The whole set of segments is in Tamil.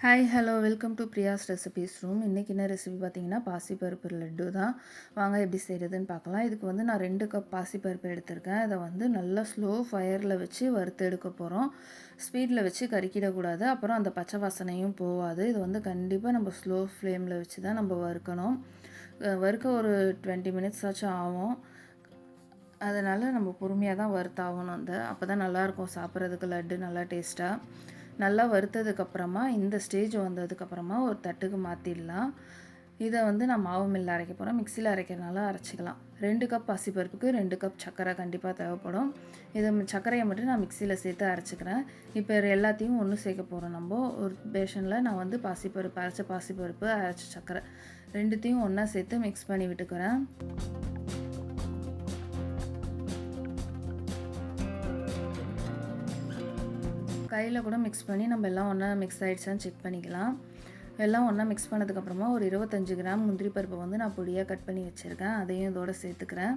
Hi hello welcome to Priya's recipes room. இன்றைக்கி என்ன ரெசிபி பார்த்தீங்கன்னா பாசிப்பருப்பு லட்டு தான். வாங்க எப்படி செய்கிறதுன்னு பார்க்கலாம். இதுக்கு வந்து நான் 2 கப் பாசிப்பருப்பு எடுத்திருக்கேன். இதை வந்து நல்லா ஸ்லோ ஃபயரில் வச்சு வறுத்து எடுக்க போகிறோம். ஸ்பீடில் வச்சு கருக்கிடக்கூடாது, அப்புறம் அந்த பச்சை வாசனையும் போகாது. இது வந்து கண்டிப்பாக நம்ம ஸ்லோ ஃப்ளேமில் வச்சு தான் நம்ம வறுக்கணும். வறுக்க ஒரு 20 மினிட்ஸ் ஆச்சும் ஆகும். அதனால் நம்ம பொறுமையாக தான் வறுத்தாகணும். அப்போ தான் நல்லாயிருக்கும் சாப்பிட்றதுக்கு, லட்டு நல்லா டேஸ்ட்டாக. நல்லா வறுத்ததுக்கப்புறமா இந்த ஸ்டேஜ் வந்ததுக்கப்புறமா ஒரு தட்டுக்கு மாற்றிடலாம். இதை வந்து நான் மாவு மில்லில் அரைக்க போகிறேன். மிக்சியில் அரைக்கிறனால அரைச்சிக்கலாம். 2 கப் பாசிப்பருப்புக்கு 2 கப் சர்க்கரை கண்டிப்பாக தேவைப்படும். இதை சர்க்கரையை மட்டும் நான் மிக்சியில் சேர்த்து அரைச்சிக்கிறேன். இப்போ எல்லாத்தையும் ஒன்று சேர்க்க போகிறோம். நம்ம ஒரு பேஷனில் நான் வந்து பாசிப்பருப்பு, அரைச்ச பாசிப்பருப்பு, அரைச்ச சர்க்கரை ரெண்டுத்தையும் ஒன்றா சேர்த்து மிக்ஸ் பண்ணி விட்டுக்கிறேன். கையில் கூட மிக்ஸ் பண்ணி நம்ம எல்லாம் ஒன்றா மிக்ஸ் ஆகிடுச்சான்னு செக் பண்ணிக்கலாம். எல்லாம் ஒன்றா மிக்ஸ் பண்ணதுக்கப்புறமா ஒரு 25 கிராம் முந்திரி பருப்பை வந்து நான் பொடியாக கட் பண்ணி வச்சுருக்கேன். அதையும் இதோடு சேர்த்துக்கிறேன்.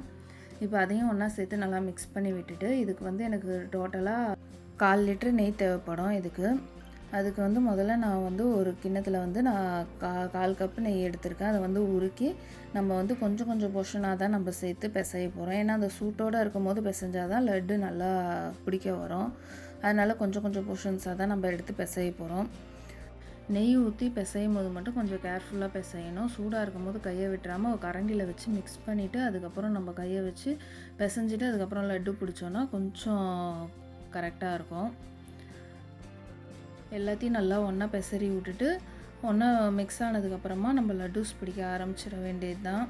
இப்போ அதையும் ஒன்றா சேர்த்து நல்லா மிக்ஸ் பண்ணி விட்டுட்டு, இதுக்கு வந்து எனக்கு டோட்டலாக 1/4 லிட்டர் நெய் தேவைப்படும். அதுக்கு வந்து முதல்ல நான் வந்து ஒரு கிண்ணத்தில் வந்து நான் 1/4 கப்பு நெய் எடுத்திருக்கேன். அதை வந்து உருக்கி நம்ம வந்து கொஞ்சம் கொஞ்சம் போர்ஷனாக தான் நம்ம சேர்த்து பிசைய போகிறோம். ஏன்னா அந்த சூட்டோடு இருக்கும் போது பிசைஞ்சால் தான் லட்டு நல்லா பிடிக்க வரும். அதனால் கொஞ்சம் கொஞ்சம் போர்ஷன்ஸாக தான் நம்ம எடுத்து பிசைய போகிறோம். நெய் ஊற்றி பிசையும் போது மட்டும் கொஞ்சம் கேர்ஃபுல்லாக பிசையணும். சூடாக இருக்கும் போது கையை விட்டுறாமல் ஒரு கரண்டியில் வச்சு மிக்ஸ் பண்ணிவிட்டு அதுக்கப்புறம் நம்ம கையை வச்சு பிசைஞ்சிட்டு அதுக்கப்புறம் லட்டு பிடிச்சோன்னா கொஞ்சம் கரெக்டாக இருக்கும். எல்லாத்தையும் நல்லா ஒன்றா பிசறி விட்டுட்டு ஒன்றா மிக்ஸ் ஆனதுக்கப்புறமா நம்ம லட்டூஸ் பிடிக்க ஆரம்பிச்சிட வேண்டியது தான்.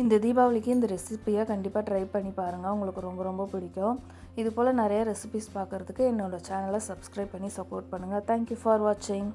இந்த தீபாவளிக்கு இந்த ரெசிப்பியை கண்டிப்பாக ட்ரை பண்ணி பாருங்கள். உங்களுக்கு ரொம்ப ரொம்ப பிடிக்கும். இது போல் நிறைய ரெசிபிஸ் பார்க்குறதுக்கு என்னோடய சேனலை சப்ஸ்கிரைப் பண்ணி சப்போர்ட் பண்ணுங்கள். தேங்க்யூ ஃபார் வாட்சிங்.